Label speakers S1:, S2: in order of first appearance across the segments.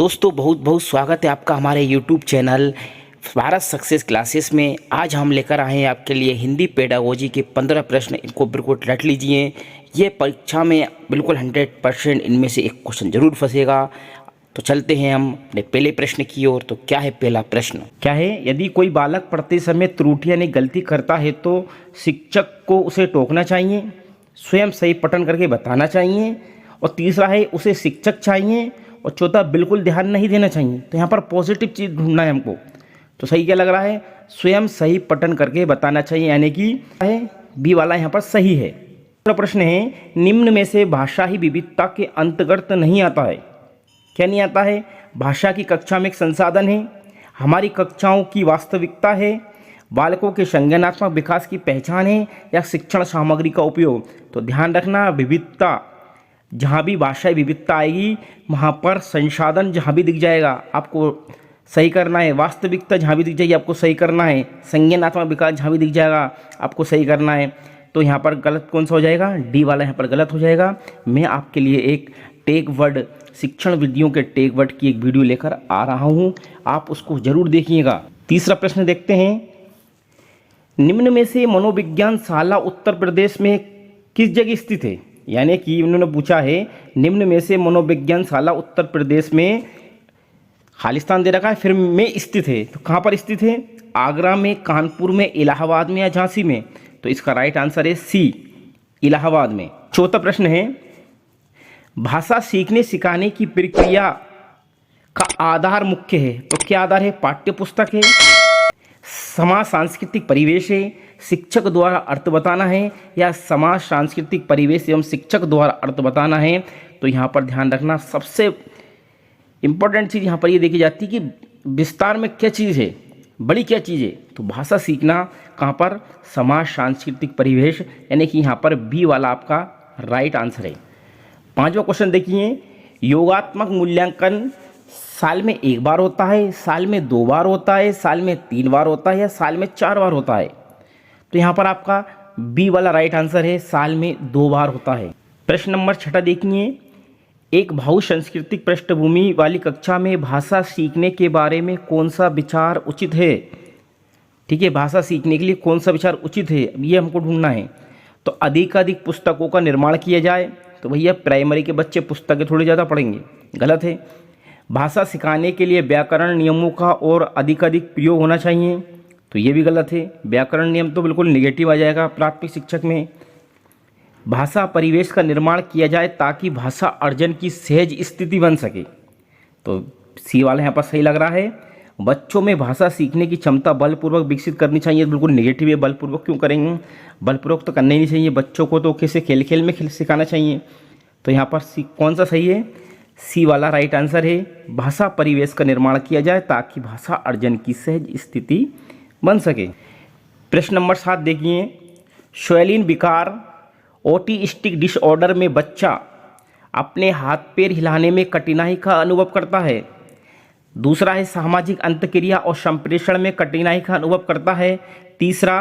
S1: दोस्तों बहुत बहुत स्वागत है आपका हमारे YouTube channel Bharat success classes में। आज हम लेकर आए हैं आपके लिए हिंदी पेडागोजी के 15 प्रश्न। इनको बिल्कुल रट लीजिए, ये परीक्षा में बिल्कुल 100% इनमें से एक क्वेश्चन जरूर फंसेगा। तो चलते हैं हम अपने पहले प्रश्न की ओर। तो क्या है पहला प्रश्न? क्या है, यदि कोई बालक पढ़ते समय त्रुटि यानी गलती करता है तो शिक्षक को उसे टोकना चाहिए, स्वयं सही पठन करके बताना चाहिए, और तीसरा है उसे शिक्षक चाहिए, और चौथा बिल्कुल ध्यान नहीं देना चाहिए। तो यहाँ पर पॉजिटिव चीज़ ढूंढना है हमको। तो सही क्या लग रहा है? स्वयं सही पठन करके बताना चाहिए, यानी कि है बी वाला यहाँ पर सही है। दूसरा प्रश्न है, निम्न में से भाषा ही विविधता के अंतर्गत नहीं आता है। क्या नहीं आता है? भाषा की कक्षा में एक संसाधन है, हमारी कक्षाओं की वास्तविकता है, बालकों के संज्ञानात्मक विकास की पहचान है, या शिक्षण सामग्री का उपयोग। तो ध्यान रखना, विविधता, जहाँ भी भाषाई विविधता आएगी वहाँ पर संसाधन जहाँ भी दिख जाएगा आपको सही करना है, वास्तविकता जहाँ भी दिख जाएगी आपको सही करना है, संज्ञानात्मक विकास जहाँ भी दिख जाएगा आपको सही करना है। तो यहाँ पर गलत कौन सा हो जाएगा? डी वाला यहाँ पर गलत हो जाएगा। मैं आपके लिए एक टेक वर्ड, शिक्षण विधियों के टेक वर्ड की एक वीडियो लेकर आ रहा हूँ, आप उसको जरूर देखिएगा। तीसरा प्रश्न देखते हैं, निम्न में से मनोविज्ञान शाला उत्तर प्रदेश में किस जगह स्थित है? यानी कि उन्होंने पूछा है निम्न में से मनोविज्ञान शाला उत्तर प्रदेश में, खालिस्तान दे रखा है, फिर में स्थित है। तो कहाँ पर स्थित है? आगरा में, कानपुर में, इलाहाबाद में, या झांसी में? तो इसका राइट आंसर है सी, इलाहाबाद में। चौथा प्रश्न है, भाषा सीखने सिखाने की प्रक्रिया का आधार मुख्य है। तो क्या आधार है? पाठ्य पुस्तक है, समाज सांस्कृतिक परिवेश है, शिक्षक द्वारा अर्थ बताना है, या समाज सांस्कृतिक परिवेश एवं शिक्षक द्वारा अर्थ बताना है। तो यहाँ पर ध्यान रखना, सबसे इम्पोर्टेंट चीज़ यहाँ पर ये देखी जाती है कि विस्तार में क्या चीज़ है, बड़ी क्या चीज़ है। तो भाषा सीखना कहाँ पर? समाज सांस्कृतिक परिवेश, यानी कि यहाँ पर बी वाला आपका राइट आंसर है। पांचवा क्वेश्चन देखिए, योगात्मक मूल्यांकन साल में एक बार होता है, साल में 2 बार होता है, साल में 3 बार होता है, या साल में 4 बार होता है? तो यहाँ पर आपका बी वाला राइट आंसर है, साल में 2 बार होता है। प्रश्न नंबर 6 देखिए, एक बहुसांस्कृतिक पृष्ठभूमि वाली कक्षा में भाषा सीखने के बारे में कौन सा विचार उचित है? ठीक है, भाषा सीखने के लिए कौन सा विचार उचित है, ये हमको ढूंढना है। तो अधिकाधिक पुस्तकों का निर्माण किया जाए। तो भैया प्राइमरी के बच्चे पुस्तकें थोड़ी ज़्यादा पढ़ेंगे, गलत है। भाषा सिखाने के लिए व्याकरण नियमों का और अधिकाधिक प्रयोग होना चाहिए। तो ये भी गलत है, व्याकरण नियम तो बिल्कुल नेगेटिव आ जाएगा प्राथमिक शिक्षक में। भाषा परिवेश का निर्माण किया जाए ताकि भाषा अर्जन की सहज स्थिति बन सके। तो सी वाला यहाँ पर सही लग रहा है। बच्चों में भाषा सीखने की क्षमता बलपूर्वक विकसित करनी चाहिए। बिल्कुल नेगेटिव है, बलपूर्वक क्यों करेंगे? बलपूर्वक तो करना ही नहीं चाहिए, बच्चों को तो कैसे खेल खेल में सिखाना चाहिए। तो यहाँ पर सी कौन सा सही है? सी वाला राइट आंसर है, भाषा परिवेश का निर्माण किया जाए ताकि भाषा अर्जन की सहज स्थिति बन सके। प्रश्न नंबर 7 देखिए, शैलीन विकार ऑटिस्टिक डिसऑर्डर में बच्चा अपने हाथ पैर हिलाने में कठिनाई का अनुभव करता है। दूसरा है सामाजिक अंतक्रिया और संप्रेषण में कठिनाई का अनुभव करता है। तीसरा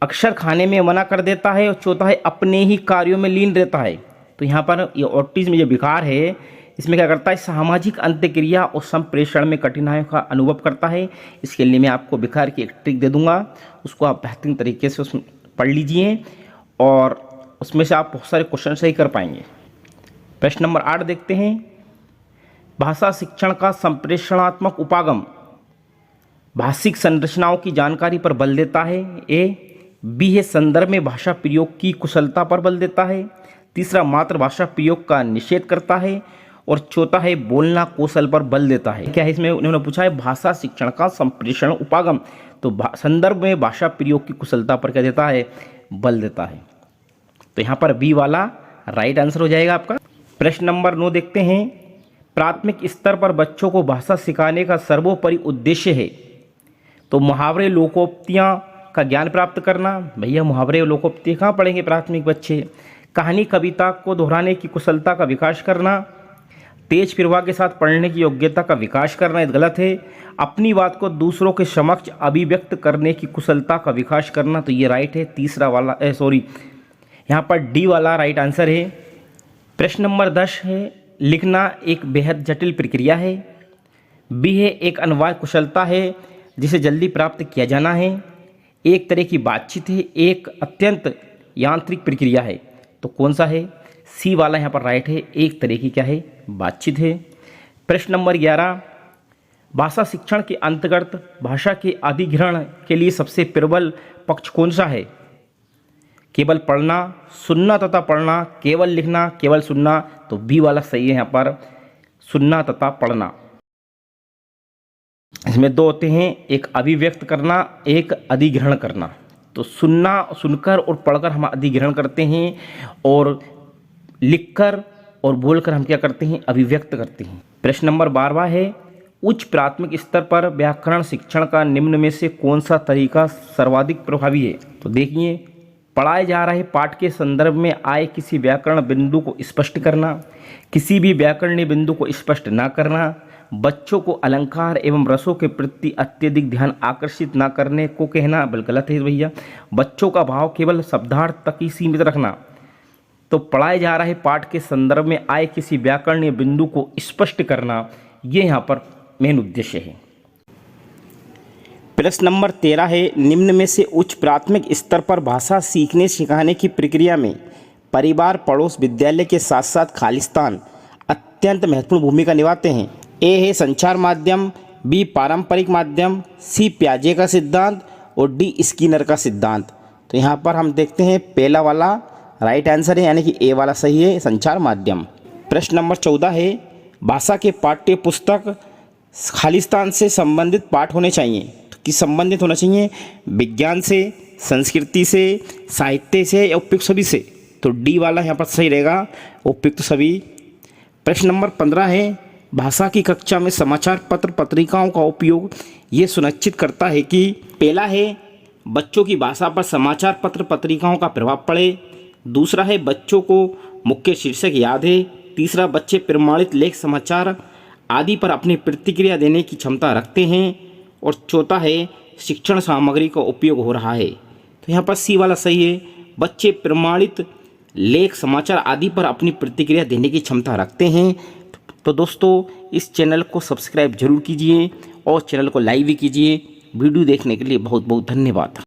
S1: अक्सर खाने में मना कर देता है, और चौथा है अपने ही कार्यों में लीन रहता है। तो यहाँ पर ये ऑटिज्म जो विकार है, इसमें क्या करता है? सामाजिक अंतक्रिया और संप्रेषण में कठिनाइयों का अनुभव करता है। इसके लिए मैं आपको विकार की एक ट्रिक दे दूंगा, उसको आप बेहतरीन तरीके से उसमें पढ़ लीजिए और उसमें से आप बहुत सारे क्वेश्चन सही कर पाएंगे। प्रश्न नंबर 8 देखते हैं, भाषा शिक्षण का संप्रेषणात्मक उपागम भाषिक संरचनाओं की जानकारी पर बल देता है। बी है संदर्भ में भाषा प्रयोग की कुशलता पर बल देता है। तीसरा मातृभाषा प्रयोग का निषेध करता है, और चौथा है बोलना कौशल पर बल देता है। क्या है इसमें? उन्होंने पूछा है भाषा शिक्षण का संप्रेषण उपागम, तो संदर्भ में भाषा प्रयोग की कुशलता पर क्या देता है? बल देता है। तो यहाँ पर बी वाला राइट आंसर हो जाएगा आपका। प्रश्न नंबर 9 देखते हैं, प्राथमिक स्तर पर बच्चों को भाषा सिखाने का सर्वोपरि उद्देश्य है। तो मुहावरे लोकोक्तियाँ का ज्ञान प्राप्त करना। भैया मुहावरे लोकोक्ति कहाँ पढ़ेंगे प्राथमिक बच्चे? कहानी कविता को दोहराने की कुशलता का विकास करना, तेज प्रवाह के साथ पढ़ने की योग्यता का विकास करना, ये गलत है। अपनी बात को दूसरों के समक्ष अभिव्यक्त करने की कुशलता का विकास करना, तो ये राइट है, तीसरा वाला यहाँ पर डी वाला राइट आंसर है। प्रश्न नंबर 10 है, लिखना एक बेहद जटिल प्रक्रिया है। बी है एक अनुवाद कुशलता है जिसे जल्दी प्राप्त किया जाना है। एक तरह की बातचीत है, एक अत्यंत यांत्रिक प्रक्रिया है। तो कौन सा है? सी वाला यहाँ पर राइट है, एक तरह की क्या है? बातचीत है। प्रश्न नंबर 11, भाषा शिक्षण के अंतर्गत भाषा के अधिग्रहण के लिए सबसे प्रबल पक्ष कौन सा है? केवल पढ़ना, सुनना तथा पढ़ना, केवल लिखना, केवल सुनना। तो बी वाला सही है यहाँ पर, सुनना तथा पढ़ना। इसमें दो होते हैं, एक अभिव्यक्त करना, एक अधिग्रहण करना। तो सुनना, सुनकर और पढ़कर हम अधिग्रहण करते हैं, और लिखकर और बोलकर हम क्या करते हैं? अभिव्यक्त करते हैं। प्रश्न नंबर 12 है, उच्च प्राथमिक स्तर पर व्याकरण शिक्षण का निम्न में से कौन सा तरीका सर्वाधिक प्रभावी है? तो देखिए, पढ़ाए जा रहे पाठ के संदर्भ में आए किसी व्याकरण बिंदु को स्पष्ट करना, किसी भी व्याकरणीय बिंदु को स्पष्ट ना करना, बच्चों को अलंकार एवं रसों के प्रति अत्यधिक ध्यान आकर्षित ना करने को कहना गलत है भैया। बच्चों का भाव केवल शब्दार्थ तक ही सीमित रखना। तो पढ़ाए जा रहे पाठ के संदर्भ में आए किसी व्याकरणीय बिंदु को स्पष्ट करना, ये यहाँ पर मेन उद्देश्य है। प्रश्न नंबर 13 है, निम्न में से उच्च प्राथमिक स्तर पर भाषा सीखने सिखाने की प्रक्रिया में परिवार, पड़ोस, विद्यालय के साथ साथ खालिस्तान अत्यंत महत्वपूर्ण भूमिका निभाते हैं। ए है संचार माध्यम, बी पारंपरिक माध्यम, सी प्याजे का सिद्धांत और डी स्किनर का सिद्धांत। तो यहाँ पर हम देखते हैं पहला वाला राइट आंसर है, यानी कि ए वाला सही है, संचार माध्यम। प्रश्न नंबर 14 है, भाषा के पाठ्य पुस्तक खालिस्तान से संबंधित पाठ होने चाहिए। तो किस संबंधित होना चाहिए? विज्ञान से, संस्कृति से, साहित्य से या उपयुक्त सभी से। तो डी वाला यहाँ पर सही रहेगा, उपयुक्त सभी। प्रश्न नंबर 15 है, भाषा की कक्षा में समाचार पत्र पत्रिकाओं का उपयोग ये सुनिश्चित करता है कि पहला है बच्चों की भाषा पर समाचार पत्र पत्रिकाओं का प्रभाव पड़े, दूसरा है बच्चों को मुख्य शीर्षक याद है, तीसरा बच्चे प्रमाणित लेख, समाचार आदि पर अपनी प्रतिक्रिया देने की क्षमता रखते हैं, और चौथा है शिक्षण सामग्री का उपयोग हो रहा है। तो यहाँ पर सी वाला सही है, बच्चे प्रमाणित लेख, समाचार आदि पर अपनी प्रतिक्रिया देने की क्षमता रखते हैं। तो दोस्तों, इस चैनल को सब्सक्राइब जरूर कीजिए और चैनल को लाइक भी कीजिए। वीडियो देखने के लिए बहुत बहुत धन्यवाद।